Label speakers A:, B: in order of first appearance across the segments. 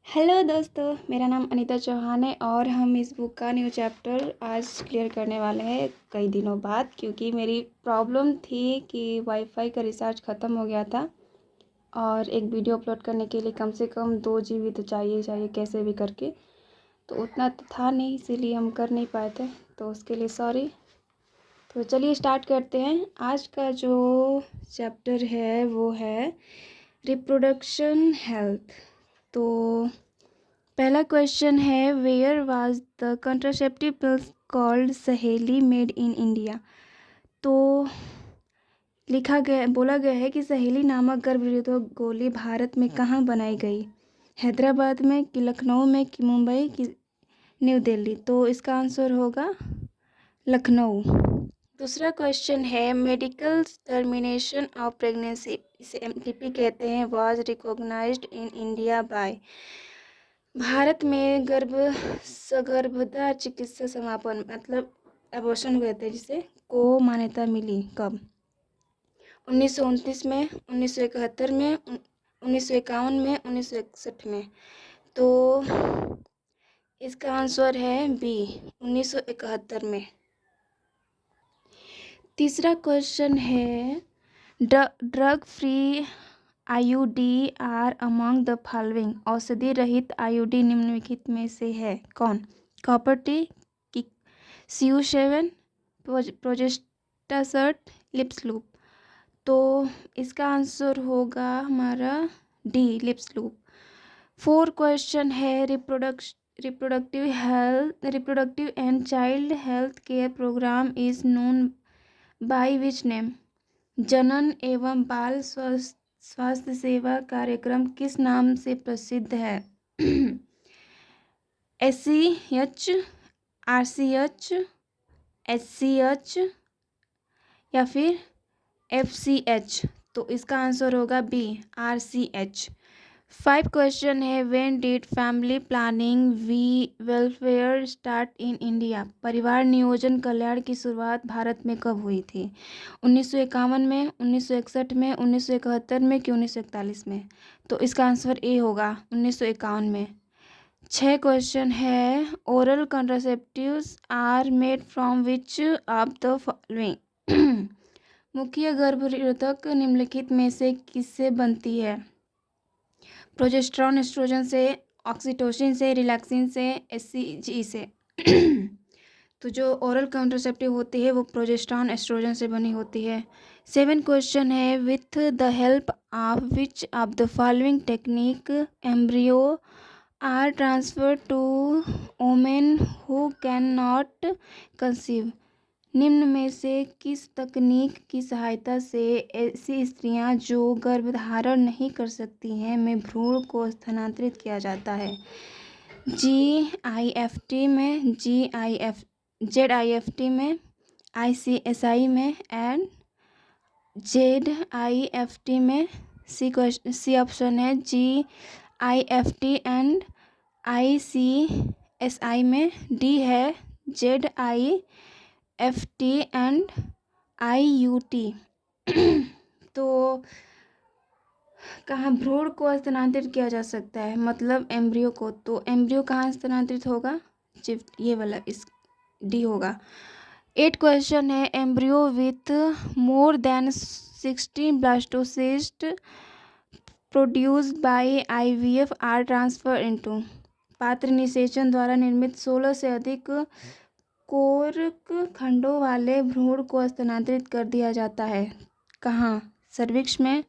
A: Hello दोस्तों, मेरा नाम अनीता चौहान है और हम इस बुक का न्यू चैप्टर आज क्लियर करने वाले हैं कई दिनों बाद। क्योंकि मेरी प्रॉब्लम थी कि वाईफाई का रिचार्ज ख़त्म हो गया था और एक वीडियो अपलोड करने के लिए कम से कम 2 GB तो चाहिए कैसे भी करके। तो उतना तो था नहीं, इसीलिए हम कर नहीं पाए थे, तो उसके लिए सॉरी। तो चलिए स्टार्ट करते हैं। आज का जो चैप्टर है वो है रिप्रोडक्शन हेल्थ। तो पहला क्वेश्चन है, where was the contraceptive pills called Saheli made in India. तो बोला गया है कि सहेली नामक गर्भनिरोधक गोली भारत में कहाँ बनाई गई? हैदराबाद में, कि लखनऊ में, कि मुंबई, कि न्यू दिल्ली। तो इसका आंसर होगा लखनऊ। दूसरा क्वेश्चन है, मेडिकल टर्मिनेशन ऑफ प्रेगनेंसी, इसे एमटीपी कहते हैं, was recognised in India by. Bharat में सगर्भता चिकित्सा समापन मतलब एबॉर्शन हुए थे जिसे को मान्यता मिली कब? 1929 में, 1971 में, 1951 में, 1961 में। तो इसका आंसर है बी, 1971 में। तीसरा क्वेश्चन है, drug free IUD are among the following. औषधि रहित आईयूडी निम्नलिखित में से है कौन? कॉपर टी, की CU7, प्रोजेस्टासर्ट, लिप्स लूप। तो इसका आंसर होगा हमारा डी, लिप्स लूप। 4 क्वेश्चन है, reproductive and child health care programme is known by which name. जनन एवं बाल स्वास्थ्य सेवा कार्यक्रम किस नाम से प्रसिद्ध है? SCH, RCH, HCH या फिर FCH। तो इसका आंसर होगा बी, RCH। 5 क्वेश्चन है, when did family planning welfare start in India. परिवार नियोजन कल्याण की शुरुआत भारत में कब हुई थी? 1951 में, 1961 में, 1971 में, कि 1941 में। तो इसका आंसर ए होगा, 1951 में। 6 क्वेश्चन है, oral contraceptives are made from which of the following. मुख्य गर्भनिरोधक निम्नलिखित में से किससे बनती है? प्रोजेस्टेरॉन एस्ट्रोजन से, ऑक्सीटोसिन से, रिलैक्सिन से, HCG से। तो जो ओरल कॉन्ट्रासेप्टिव होती है वो प्रोजेस्टेरॉन एस्ट्रोजन से बनी होती है। 7 क्वेश्चन है, with the help of which of the following technique embryo are transfer to women who can not conceive. निम्न में से किस तकनीक की सहायता से ऐसी स्त्रियां जो गर्भधारण नहीं कर सकती हैं में भ्रूण को स्थानांतरित किया जाता है? GIFT में, ZIFT में, ICSI में एंड ZIFT में। सी ऑप्शन है GIFT एंड ICSI में। डी है ZIFT एंड IUT। तो कहाँ भ्रूण को स्थानांतरित किया जा सकता है, मतलब एम्ब्रियो को। तो एम्ब्रियो कहाँ स्थानांतरित होगा? ये वाला, इस डी होगा। 8 क्वेश्चन है, embryo with more than 16 blastocyst produced by IVF are transfer into. पात्र निषेचन द्वारा निर्मित 16 से अधिक कोरक खंडों वाले भ्रूण को स्थानांतरित कर दिया जाता है कहाँ? सर्विक्स में,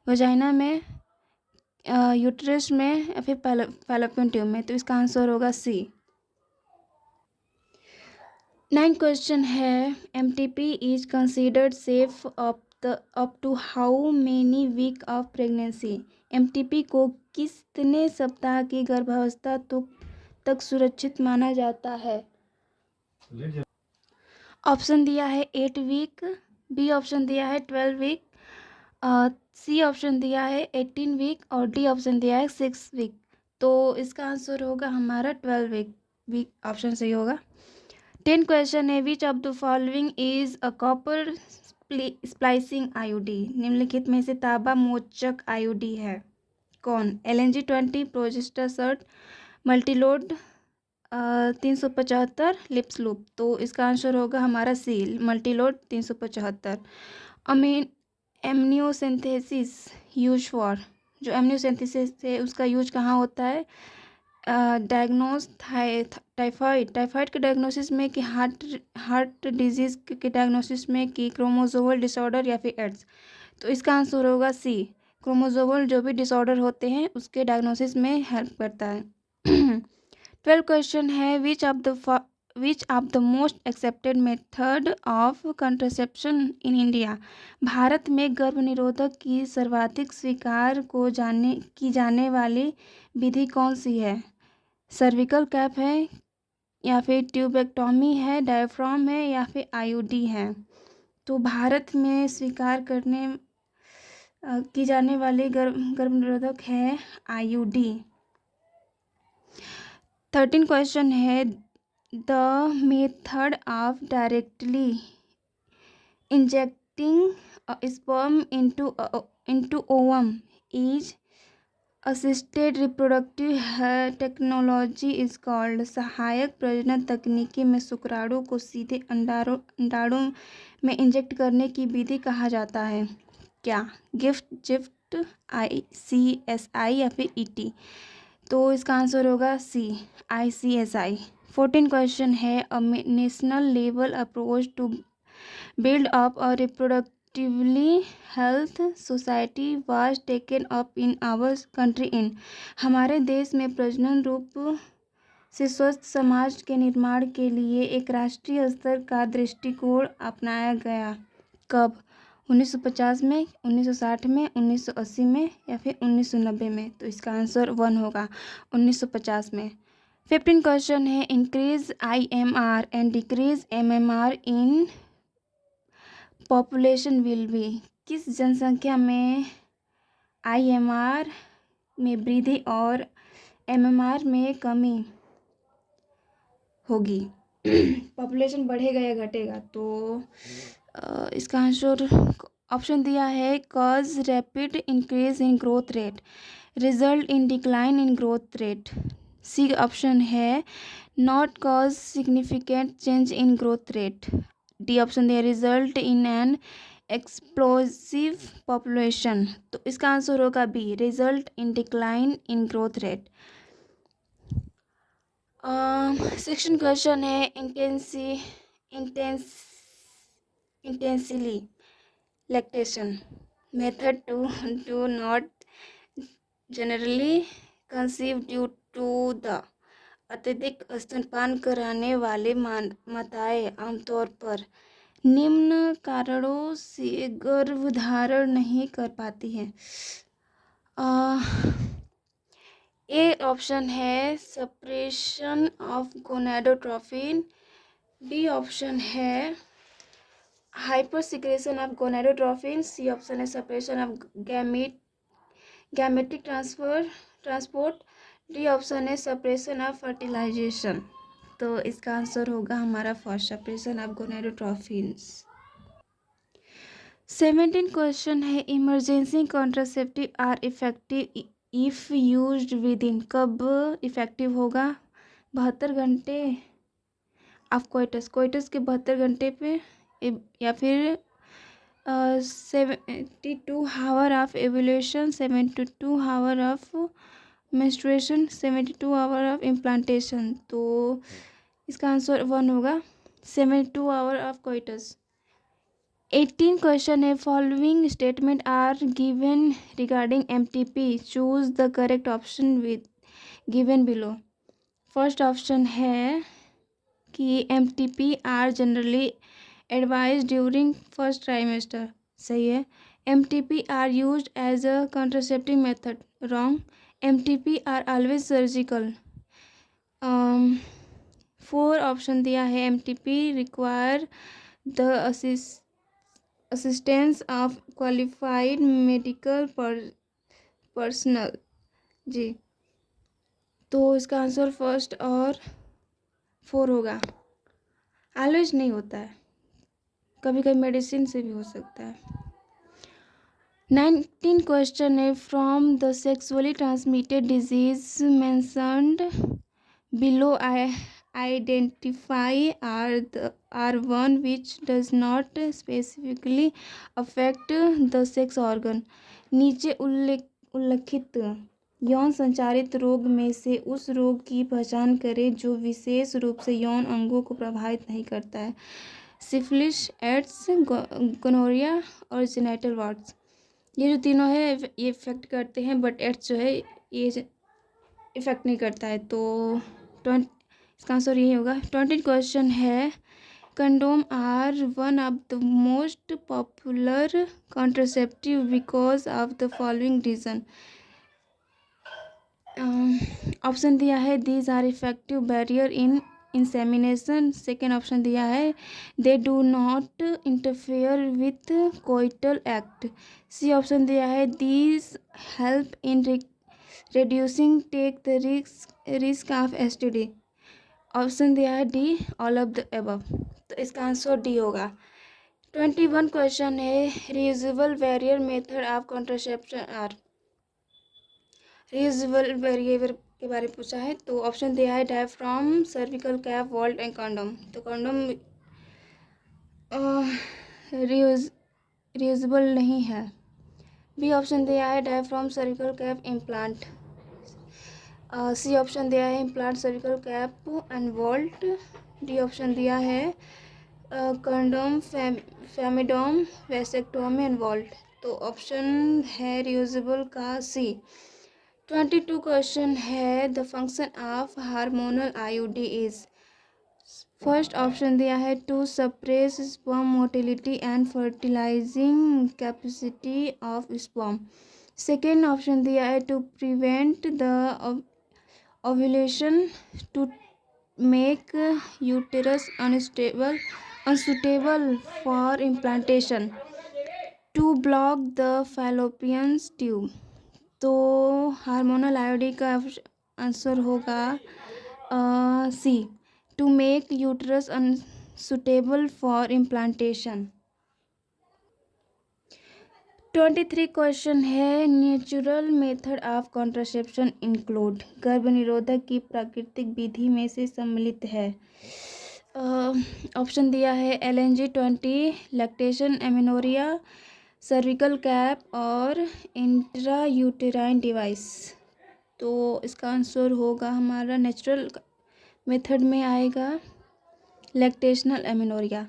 A: वजाइना में, यूट्रस में, या फिर फैलोपियन ट्यूब में। तो इसका आंसर होगा सी। 9 क्वेश्चन है, MTP is considered safe up to how many week of pregnancy. MTP को कितने सप्ताह की गर्भावस्था तक सुरक्षित माना जाता है? ऑप्शन दिया है 8 वीक, बी ऑप्शन दिया है 12 वीक, सी ऑप्शन दिया है 18 वीक और डी ऑप्शन दिया है 6 वीक। तो इसका आंसर होगा हमारा 12 वीक ऑप्शन सही होगा। 10 क्वेश्चन है, विच of the following is a copper splicing IUD। निम्नलिखित में से तांबा मोचक IUD है कौन? LNG 20, progestasert, multiload 375, lippes loop. तो इसका आंसर होगा हमारा सी, मल्टीलोड 375। अमीन एमनियोसिंथेसिस यूज फॉर, जो एमनियोसिंथेसिस है उसका यूज कहाँ होता है? डायग्नोस टाइफाइड, टाइफाइड के डायग्नोसिस में, कि हार्ट डिजीज़ के डायग्नोसिस में, कि क्रोमोसोमल डिसऑर्डर या फिर एड्स। तो इसका आंसर होगा सी, क्रोमोसोमल जो भी डिसऑर्डर होते हैं उसके डायग्नोसिस में हेल्प करता है। 12 क्वेश्चन है, विच of the most accepted method of contraception in India? Bharat में गर्भ निरोधक की सर्वाधिक स्वीकार की जाने वाली विधि कौन सी है? सर्विकल कैप है, या फिर ट्यूबेक्टोमी है, डायफ्राम है, या फिर IUD है? तो भारत में स्वीकार की जाने वाली गर्भ निरोधक है IUD। 13 क्वेश्चन है, the method of directly injecting sperm into ovum is assisted reproductive technology is called. सहायक प्रजनन तकनीकी में शुक्राणु को सीधे अंडाणु में इंजेक्ट करने की विधि कहा जाता है क्या? गिफ्ट, ICSI या फिर ET? तो इसका आंसर होगा सी, ICSI। 14 क्वेश्चन है, a national level approach to build up a reproductively health society was taken up in our country in. हमारे देश में प्रजनन रूप से स्वस्थ समाज के निर्माण के लिए एक राष्ट्रीय स्तर का दृष्टिकोण अपनाया गया। कब? 1950 में, 1960 में, 1980 में, या फिर 1990 में? तो इसका आंसर 1 होगा, 1950 में। 15 क्वेश्चन है, increase IMR and decrease MMR in population will be. किस जनसंख्या में IMR में वृद्धि और MMR में कमी होगी? पॉपुलेशन बढ़ेगा या घटेगा? तो इसका आंसर ऑप्शन दिया है, cause rapid increase in growth rate, result in decline in growth rate. C option है, not cause significant change in growth rate. D option दिया, result in an explosive population. तो इसका आंसर होगा B, result in decline in growth rate. 16 question है, intensely lactation method to do not generally conceive due to the. अत्यधिक स्तनपान कराने वाले माताएं आमतौर पर निम्न कारणों से गर्भधारण नहीं कर पाती हैं। ए ऑप्शन है suppression of gonadotrophin, B option है hyper secretion of gonadotrophin, C option है suppression of gametic transport, D option है सप्रेशन ऑफ फर्टिलाइजेशन। तो इसका आंसर होगा हमारा first, suppression of gonadotrophins. 17 question है, emergency contraceptive are effective if used within. कब effective होगा? 72 घंटे ऑफ कोइटस के 72 घंटे पे, या फिर 72 hour of ovulation, 72 hour of menstruation, 72 hour of implantation. तो इसका आंसर 1 होगा, 72 आवर ऑफ कोइटस। 18 क्वेश्चन है, following statement are given regarding MTP, choose the correct option with given below. First option है कि MTP are generally advise during first trimester, सही है। MTP are used as a contraceptive method, wrong. MTP are always surgical. 4 option दिया है, MTP require the assistance of qualified medical personnel, जी। तो इसका answer first और 4 होगा। ऑलवेज नहीं होता है, कभी कभी मेडिसिन से भी हो सकता है। 19 क्वेश्चन है from the sexually transmitted disease mentioned below identify are one which does not specifically affect the sex organ. नीचे उल्लिखित यौन संचारित रोग में से उस रोग की पहचान करें जो विशेष रूप से यौन अंगों को प्रभावित नहीं करता है. सिफिलिस, एड्स, गोनोरिया और जेनिटल वार्ड्स. ये जो तीनों है ये इफेक्ट करते हैं, बट एड्स जो है ये इफेक्ट नहीं करता है. तो इसका आंसर यही होगा. 20 क्वेश्चन है condom are one of the most popular contraceptive because of the following reason. Option दिया है these are effective barrier in insemination. Second option दिया है they do not interfere with coital act. C option दिया है these help in reducing take the risk of STD. Option दिया है D all of the above. तो इसका answer D होगा. 21 question है reusable barrier method of contraception are. Reusable barrier के बारे में पूछा है. तो ऑप्शन दिया है diaphragm, cervical cap, vault and condom. तो कंडोम रीयूजेबल नहीं है. बी ऑप्शन दिया है diaphragm, cervical cap, implant. C option दिया है implant, cervical cap and vault. D option दिया है condom, femidom, vasectomy and vault. तो ऑप्शन है रियूजेबल का सी. 22 क्वेश्चन है the function of hormonal IUD is. First option दिया है to suppress sperm motility and fertilising capacity of sperm. Second option दिया है to prevent the ovulation, to make uterus unsuitable for implantation, to block the fallopian tube. तो hormonal IUD का answer होगा C, to make uterus unsuitable for implantation. 23 question है natural method of contraception include. गर्भ निरोधक की प्राकृतिक विधि में से सम्मिलित है. ऑप्शन दिया है LNG-20, lactation, amenorrhoea, cervical cap और इंट्रा यूटेराइन डिवाइस. तो इसका आंसर होगा हमारा नेचुरल मेथड में आएगा lactational amenorrhoea.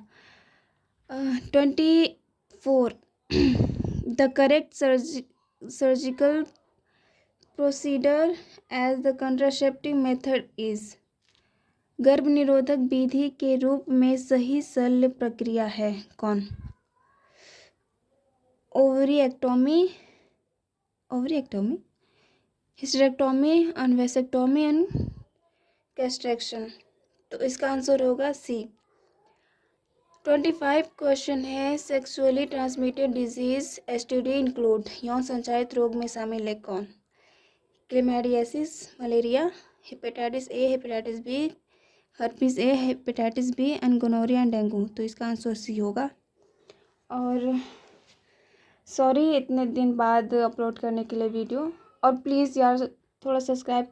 A: 24 The correct surgical procedure as the contraceptive method is. गर्भ निरोधक विधि के रूप में सही शल्य प्रक्रिया है कौन? Ovariectomy, hysterectomy, vasectomy and castration. तो इसका आंसर होगा सी. 25 क्वेश्चन है sexually transmitted disease STD include. यौन संचारित रोग में शामिल है कौन? Chlamydiasis, malaria, hepatitis A, hepatitis B, herpes A, hepatitis B and gonorrhoea and dengue. तो इसका आंसर सी होगा. और सॉरी इतने दिन बाद अपलोड करने के लिए वीडियो. और प्लीज़ यार थोड़ा सब्सक्राइब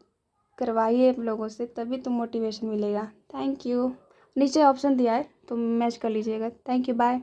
A: करवाइए आप लोगों से, तभी तो मोटिवेशन मिलेगा. Thank you. नीचे ऑप्शन दिया है तो मैच कर लीजिएगा. Thank you. बाय.